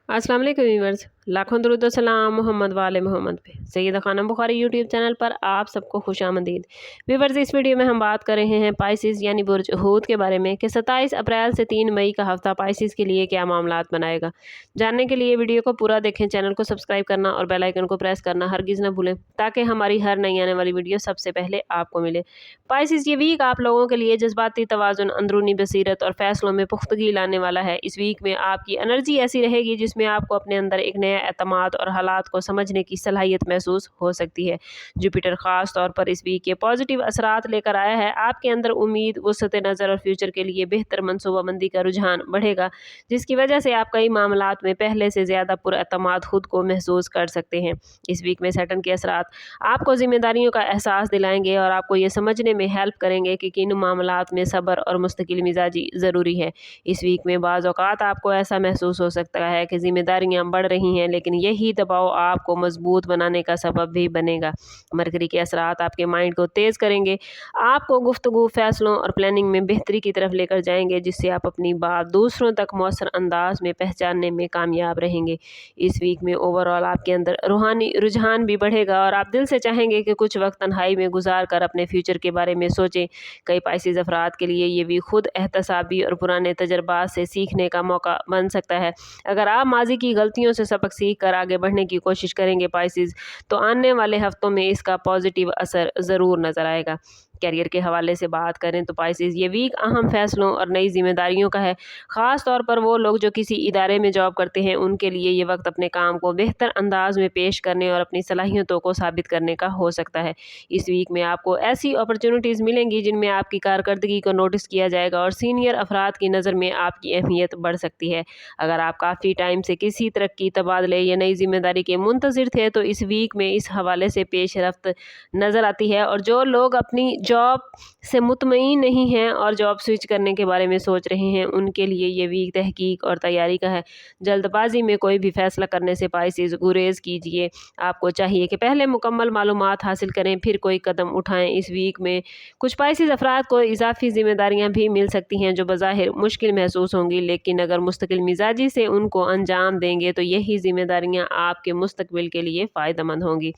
अस्सलाम वालेकुम व्यूअर्स, लाखों दरूद व सलाम मोहम्मद वाले मोहम्मद पे। सैयदा खानम बुखारी यूट्यूब चैनल पर आप सबको खुशामदीद। व्यूअर्स, इस वीडियो में हम बात कर रहे हैं पाइसिस यानी बुर्ज हूत के बारे में कि 27 अप्रैल से 3 मई का हफ्ता पाइसिस के लिए क्या मामलात बनाएगा। जानने के लिए वीडियो को पूरा देखें, चैनल को सब्सक्राइब करना और बेल आइकन को प्रेस करना हरगिज़ न भूलें ताकि हमारी हर नई आने वाली वीडियो सबसे पहले आपको मिले। पाइसिस, ये वीक आप लोगों के लिए जज्बाती तवाज़ुन, अंदरूनी बसीरत और फैसलों में पुख्तगी लाने वाला है। इस वीक में आपकी एनर्जी ऐसी रहेगी जिसमें आपको अपने अंदर एक नया एतमाद और हालात को समझने की सलाहियत महसूस हो सकती है। जुपिटर ख़ास तौर पर इस वीक के पॉजिटिव असरात लेकर आया है। आपके अंदर उम्मीद, वसअत नज़र और फ्यूचर के लिए बेहतर मनसूबाबंदी का रुझान बढ़ेगा, जिसकी वजह से आप कई मामलात में पहले से ज़्यादा पुरएतमाद खुद को महसूस कर सकते हैं। इस वीक में सैटर्न के असरात आपको जिम्मेदारियों का एहसास दिलाएंगे और आपको ये समझने में हेल्प करेंगे कि किन मामलात में सब्र और मुस्तकिल मिजाजी ज़रूरी है। इस वीक में बाज़ औक़ात आपको ऐसा महसूस हो सकता है कि जिम्मेदारियाँ बढ़ रही हैं, लेकिन यही दबाव आपको मजबूत बनाने का सबब भी बनेगा। मरकरी के असरात आपके माइंड को तेज़ करेंगे, आपको गुफ्तगू, फैसलों और प्लानिंग में बेहतरी की तरफ लेकर जाएंगे, जिससे आप अपनी बात दूसरों तक मौसर अंदाज में पहचानने में कामयाब रहेंगे। इस वीक में ओवरऑल आपके अंदर रूहानी रुझान भी बढ़ेगा और आप दिल से चाहेंगे कि कुछ वक्त तन्हाई में गुजार कर अपने फ्यूचर के बारे में सोचें। कई पाइसिस अफराद के लिए ये भी खुद एहतसाबी और पुराने तजर्बात से सीखने का मौका बन सकता है। अगर आप माजी की गलतियों से सबक सीख कर आगे बढ़ने की कोशिश करेंगे पाइसिस, तो आने वाले हफ्तों में इसका पॉजिटिव असर ज़रूर नज़र आएगा। कैरियर के हवाले से बात करें तो पाइसिस, ये वीक अहम फैसलों और नई जिम्मेदारियों का है। ख़ास तौर पर वो लोग जो किसी इदारे में जॉब करते हैं, उनके लिए ये वक्त अपने काम को बेहतर अंदाज में पेश करने और अपनी सलाहियतों को साबित करने का हो सकता है। इस वीक में आपको ऐसी अपॉर्चुनिटीज़ मिलेंगी जिनमें आपकी कारकर्दगी को नोटिस किया जाएगा और सीनियर अफराद की नज़र में आपकी अहमियत बढ़ सकती है। अगर आप काफ़ी टाइम से किसी तरक्की, तबादले या नई जिम्मेदारी के मुंतज़िर थे, तो इस वीक में इस हवाले से पेशरफ्त नज़र आती है। और जो लोग अपनी जॉब से मुतमईन नहीं हैं और जॉब स्विच करने के बारे में सोच रहे हैं, उनके लिए ये वीक तहकीक और तैयारी का है। जल्दबाजी में कोई भी फैसला करने से पाइसिस गुरेज कीजिए। आपको चाहिए कि पहले मुकम्मल मालूमात हासिल करें, फिर कोई कदम उठाएं। इस वीक में कुछ पाइसिस अफराद को इजाफी जिम्मेदारियां भी मिल सकती हैं जो बज़ाहिर मुश्किल महसूस होंगी, लेकिन अगर मुस्तकिल मिजाजी से उनको अंजाम देंगे तो यही जिम्मेदारियां आपके मुस्तकबिल के लिए फ़ायदेमंद होंगी।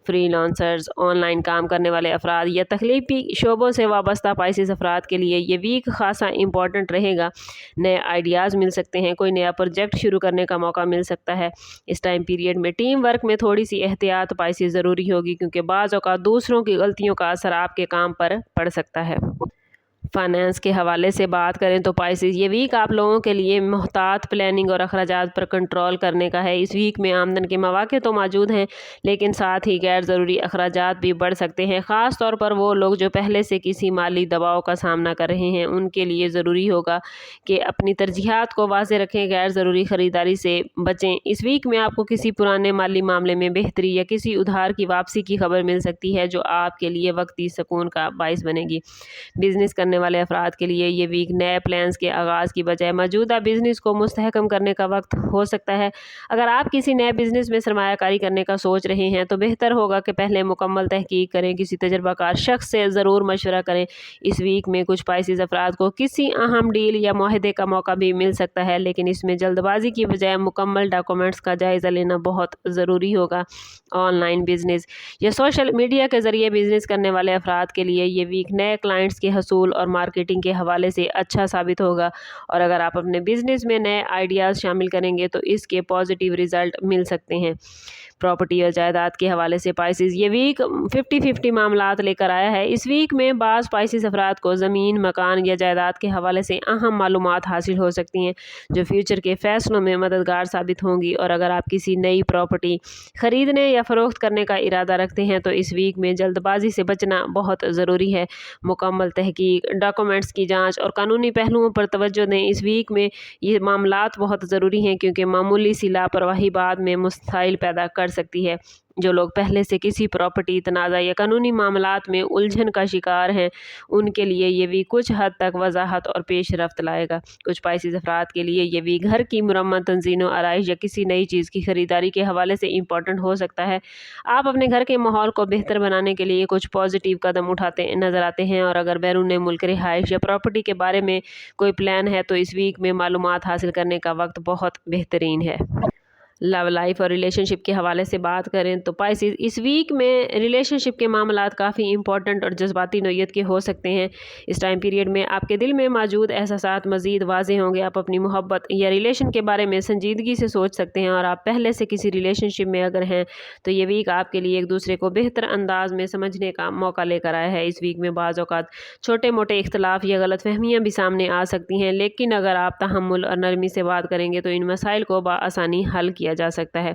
फ्रीलांसर्स, ऑनलाइन काम करने वाले अफराद या तकलीफी शोबों से वाबस्ता पाइसिस अफराद के लिए ये वीक खासा इंपॉर्टेंट रहेगा। नए आइडियाज़ मिल सकते हैं, कोई नया प्रोजेक्ट शुरू करने का मौका मिल सकता है। इस टाइम पीरियड में टीम वर्क में थोड़ी सी एहतियात पाइसिस ज़रूरी होगी, क्योंकि बाज़ औक़ात दूसरों की गलतियों का असर आपके काम पर पड़ सकता है। फाइनेंस के हवाले से बात करें तो पाइसिस, ये वीक आप लोगों के लिए मुहतात प्लानिंग और अखराजात पर कंट्रोल करने का है। इस वीक में आमदन के मौके तो मौजूद हैं, लेकिन साथ ही गैर ज़रूरी अखराजात भी बढ़ सकते हैं। ख़ास तौर पर वो लोग जो पहले से किसी माली दबाव का सामना कर रहे हैं, उनके लिए ज़रूरी होगा कि अपनी तरजीहात को वाज़ेह रखें, गैर ज़रूरी ख़रीदारी से बचें। इस वीक में आपको किसी पुराने माली मामले में बेहतरी या किसी उधार की वापसी की खबर मिल सकती है, जो आपके लिए वक्ती सुकून का बाइस बनेगी। बिजनेस करने वाले अफराद के लिए ये वीक नए प्लान्स के आगाज़ की बजाय मौजूदा बिजनेस को मुस्तहकम करने का वक्त हो सकता है। अगर आप किसी नए बिजनेस में सरमायाकारी करने का सोच रहे हैं, तो बेहतर होगा कि पहले मुकम्मल तहकीक करें, किसी तजर्बाकार शख्स से ज़रूर मशवरा करें। इस वीक में कुछ पाइसिस अफराद को किसी अहम डील या मुआहदे का मौका भी मिल सकता है, लेकिन इसमें जल्दबाजी की बजाय मुकम्मल डॉक्यूमेंट्स का जायज़ा लेना बहुत ज़रूरी होगा। ऑनलाइन बिजनेस या सोशल मीडिया के ज़रिए बिजनेस करने वाले अफराद के लिए ये वीक नए क्लाइंट्स के हसूल और मार्केटिंग के हवाले से अच्छा साबित होगा, और अगर आप अपने बिजनेस में नए आइडियाज़ शामिल करेंगे तो इसके पॉजिटिव रिजल्ट मिल सकते हैं। प्रॉपर्टी और जायदाद के हवाले से पाइसिस, ये वीक 50-50 मामलात लेकर आया है। इस वीक में बाज़ पाइसिस अफराद को ज़मीन, मकान या जायदाद के हवाले से अहम मालूमात हासिल हो सकती हैं, जो फ्यूचर के फ़ैसलों में मददगार साबित होंगी। और अगर आप किसी नई प्रॉपर्टी ख़रीदने या फ़रोख्त करने का इरादा रखते हैं, तो इस वीक में जल्दबाजी से बचना बहुत ज़रूरी है। मुकम्मल तहकीक, डॉक्यूमेंट्स की जांच और कानूनी पहलुओं पर तवज्जो दें। इस वीक में ये मामलात बहुत ज़रूरी हैं, क्योंकि मामूली सी लापरवाही बाद में मसाइल पैदा कर कर सकती है। जो लोग पहले से किसी प्रॉपर्टी तनाज़ा या कानूनी मामलात में उलझन का शिकार हैं, उनके लिए ये वीक कुछ हद तक वजाहत और पेशरफ्त लाएगा। कुछ स्पाइसीज अफराद के लिए ये वीक घर की मुरम्मत, तंज़ीम व आराइश या किसी नई चीज़ की ख़रीदारी के हवाले से इम्पॉर्टेंट हो सकता है। आप अपने घर के माहौल को बेहतर बनाने के लिए कुछ पॉजिटिव कदम उठाते नज़र आते हैं, और अगर बैरून मुल्क रिहाइश या प्रॉपर्टी के बारे में कोई प्लान है तो इस वीक में मालूमात हासिल करने का वक्त बहुत बेहतरीन है। लव लाइफ और रिलेशनशिप के हवाले से बात करें तो पाइसेस, इस वीक में रिलेशनशिप के मामलात काफ़ी इंपॉर्टेंट और जज्बाती नोयत के हो सकते हैं। इस टाइम पीरियड में आपके दिल में मौजूद एहसासात मज़ीद वाज़ेह होंगे। आप अपनी मोहब्बत या रिलेशन के बारे में संजीदगी से सोच सकते हैं, और आप पहले से किसी रिलेशनशिप में अगर हैं तो ये वीक आपके लिए एक दूसरे को बेहतर अंदाज में समझने का मौका लेकर आया है। इस वीक में बाज़ औक़ात छोटे मोटे इख्तलाफ या गलतफहमियाँ भी सामने आ सकती हैं, लेकिन अगर आप तहम्मुल और नरमी से बात करेंगे तो इन मसाइल को बआसानी हल किया जा सकता है।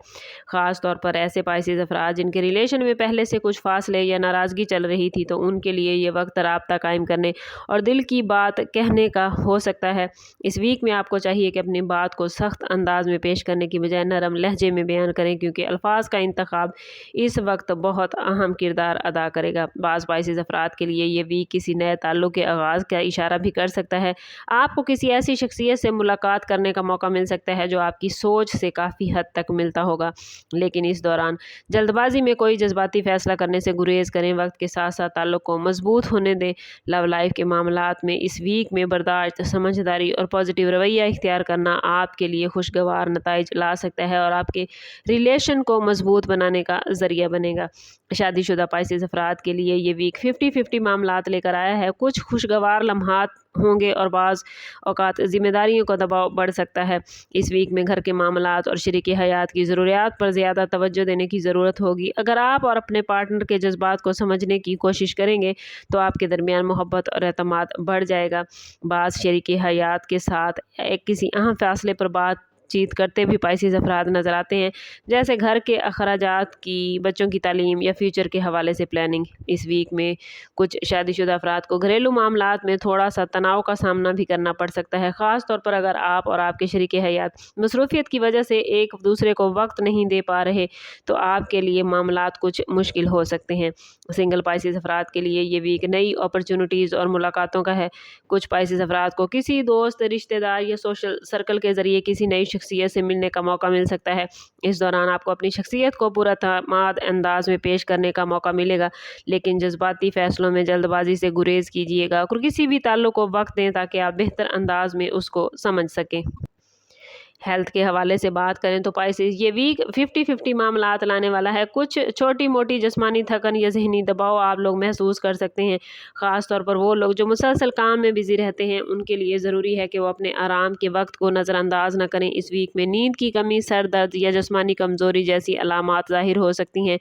ख़ास तौर पर ऐसे पाइसेस अफराद जिनके रिलेशन में पहले से कुछ फासले या नाराज़गी चल रही थी, तो उनके लिए ये वक्त राब्ता कायम करने और दिल की बात कहने का हो सकता है। इस वीक में आपको चाहिए कि अपनी बात को सख्त अंदाज में पेश करने की बजाय नरम लहजे में बयान करें, क्योंकि अल्फाज का इंतखाब इस वक्त बहुत अहम किरदार अदा करेगा। बाज़ पाइसेस अफराद के लिए ये वीक किसी नए ताल्लुक़ के आगाज़ का इशारा भी कर सकता है। आपको किसी ऐसी शख्सियत से मुलाकात करने का मौका मिल सकता है जो आपकी सोच से काफ़ी हद तक मिलता होगा, लेकिन इस दौरान जल्दबाजी में कोई जज्बाती फैसला करने से गुरेज करें। वक्त के साथ साथ ताल्लुक़ को मजबूत होने दें। लव लाइफ के मामलात में इस वीक में बर्दाश्त, समझदारी और पॉजिटिव रवैया इख्तियार करना आपके लिए खुशगवार नताइज ला सकता है और आपके रिलेशन को मजबूत बनाने का ज़रिया बनेगा। शादीशुदा पाइसेस अफराद के लिए ये वीक 50-50 मामलात लेकर आया है। कुछ खुशगवार लम्हात होंगे और बाज़ औक़ात ज़िम्मेदारियों का दबाव बढ़ सकता है। इस वीक में घर के मामलात और शरीकी हयात की ज़रूरियात पर ज़्यादा तवज्जो देने की ज़रूरत होगी। अगर आप और अपने पार्टनर के जज्बात को समझने की कोशिश करेंगे तो आपके दरमियान मोहब्बत और एतमाद बढ़ जाएगा। बाज़ शरीकी हयात के साथ एक किसी अहम फ़ैसले पर बातचीत करते भी पाइसेस अफराद नज़र आते हैं, जैसे घर के अखराजात की, बच्चों की तालीम या फ्यूचर के हवाले से प्लानिंग। इस वीक में कुछ शादीशुदा अफराद को घरेलू मामलात में थोड़ा सा तनाव का सामना भी करना पड़ सकता है, ख़ास तौर पर अगर आप और आपके शरीके हयात मसरूफियत की वजह से एक दूसरे को वक्त नहीं दे पा रहे, तो आपके लिए मामलात कुछ मुश्किल हो सकते हैं। सिंगल पाइसेस अफराद के लिए ये वीक नई अपॉर्चुनिटीज़ और मुलाकातों का है। कुछ पाइसेस अफराद को किसी दोस्त, रिश्तेदार या सोशल सर्कल के ज़रिए किसी नई शख्सियत से मिलने का मौका मिल सकता है। इस दौरान आपको अपनी शख्सियत को पूरा तमाद अंदाज में पेश करने का मौका मिलेगा, लेकिन जज्बाती फ़ैसलों में जल्दबाजी से गुरेज कीजिएगा और किसी भी ताल्लुक़ को वक्त दें ताकि आप बेहतर अंदाज में उसको समझ सकें। हेल्थ के हवाले से बात करें तो पाइसेस, ये वीक 50-50 मामलात लाने वाला है। कुछ छोटी मोटी जिस्मानी थकन या जहनी दबाव आप लोग महसूस कर सकते हैं। ख़ास तौर पर वो लोग जो मुसलसल काम में बिज़ी रहते हैं, उनके लिए ज़रूरी है कि वो अपने आराम के वक्त को नज़रअंदाज न करें। इस वीक में नींद की कमी, सर दर्द या जिस्मानी कमज़ोरी जैसी अलामात ज़ाहिर हो सकती हैं,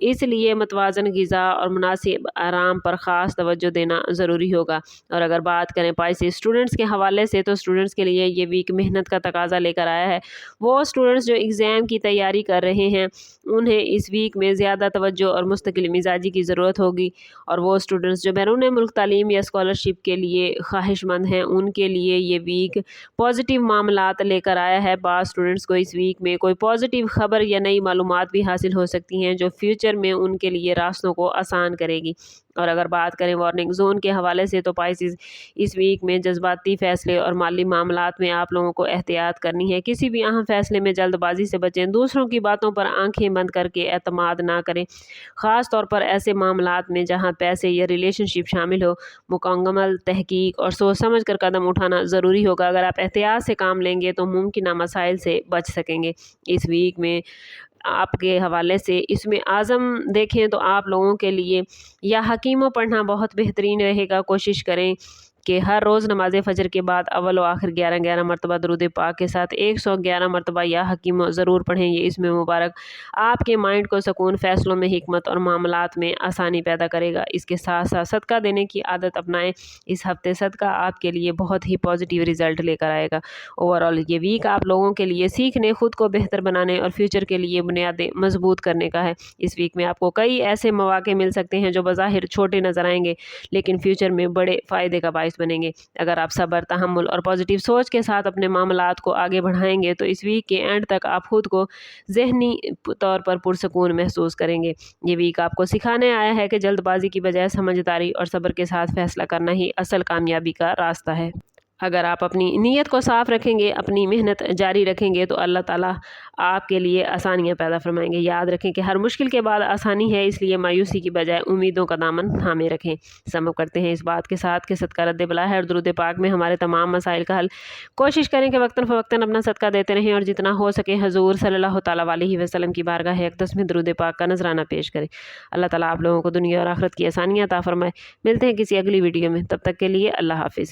इसलिए मतवाज़न ग़िज़ा और मुनासिब आराम पर ख़ास तवज्जो देना ज़रूरी होगा। और अगर बात करें पाइसेस स्टूडेंट्स के हवाले से, तो स्टूडेंट्स के लिए ये वीक मेहनत का तकाज़ा लेकर आया है। वो स्टूडेंट्स जो एग्ज़ाम की तैयारी कर रहे हैं, उन्हें इस वीक में ज़्यादा तवज्जो और मुस्तकिल मिजाजी की ज़रूरत होगी, और वो स्टूडेंट्स जो बैरून मुल्क तालीम या स्कॉलरशिप के लिए ख्वाहिशमंद हैं, उनके लिए ये वीक पॉजिटिव मामलात लेकर आया है। बाज़ स्टूडेंट्स को इस वीक में कोई पॉजिटिव ख़बर या नई मालूमात भी हासिल हो सकती हैं जो फ्यूचर में उनके लिए रास्तों को आसान करेगी। और अगर बात करें वार्निंग जोन के हवाले से, तो पाइसेस, इस वीक में जज्बाती फ़ैसले और माली मामलात में आप लोगों को एहतियात करनी है। किसी भी अहम फ़ैसले में जल्दबाजी से बचें। दूसरों की बातों पर आंखें बंद करके एतमाद ना करें, ख़ास तौर पर ऐसे मामलात में जहां पैसे या रिलेशनशिप शामिल हो। मुकम्मल तहकीक और सोच समझ कर कदम उठाना ज़रूरी होगा। अगर आप एहतियात से काम लेंगे तो मुमकिन मसाइल से बच सकेंगे। इस वीक में आपके हवाले से इसमें आज़म देखें तो आप लोगों के लिए या हकीमों पढ़ना बहुत बेहतरीन रहेगा। कोशिश करें कि हर रोज़ नमाज फ़जर के बाद अव्वल व आखिर 11-11 मरतबा दुरूद पाक के साथ 111 मरतबा या हकीम ज़रूर पढ़ें। ये इसमें मुबारक आपके माइंड को सुकून, फ़ैसलों में हिकमत और मामलात में आसानी पैदा करेगा। इसके साथ साथ सदका देने की आदत अपनाएं। इस हफ्ते सदका आपके लिए बहुत ही पॉजिटिव रिज़ल्ट लेकर आएगा। ओवरऑल ये वीक आप लोगों के लिए सीखने, ख़ुद को बेहतर बनाने और फ्यूचर के लिए बुनियादें मजबूत करने का है। इस वीक में आपको कई ऐसे मौके मिल सकते हैं जो बज़ाहिर छोटे नज़र आएंगे, लेकिन फ्यूचर में बड़े फ़ायदे का बाइस باعث بنیں گے۔ اگر آپ صبر، تحمل اور پازیٹیو سوچ کے ساتھ اپنے معاملات کو آگے بڑھائیں گے تو اس ویک کے اینڈ تک آپ خود کو ذہنی طور پر پرسکون محسوس کریں گے۔ یہ ویک آپ کو سکھانے آیا ہے کہ جلد بازی کی بجائے سمجھداری اور صبر کے ساتھ فیصلہ کرنا ہی اصل کامیابی کا راستہ ہے۔ اگر آپ اپنی نیت کو صاف رکھیں گے، اپنی محنت جاری رکھیں گے تو اللہ تعالیٰ آپ کے لیے آسانیاں پیدا فرمائیں گے۔ یاد رکھیں کہ ہر مشکل کے بعد آسانی ہے، اس لیے مایوسی کی بجائے امیدوں کا دامن تھامے رکھیں۔ سم کرتے ہیں اس بات کے ساتھ کہ صدقہ رد بلا ہے اور درود پاک میں ہمارے تمام مسائل کا حل۔ کوشش کریں کہ وقتاً فوقتاً اپنا صدقہ دیتے رہیں اور جتنا ہو سکے حضور صلی اللہ تعالیٰ علیہ وسلم کی بارگاہ اقدس میں درود پاک کا نذرانہ پیش کریں۔ اللہ تعالیٰ آپ لوگوں کو دنیا اور آخرت کی آسانیاں عطا فرمائے۔ ملتے ہیں کسی اگلی ویڈیو میں، تب تک کے لیے اللہ حافظ۔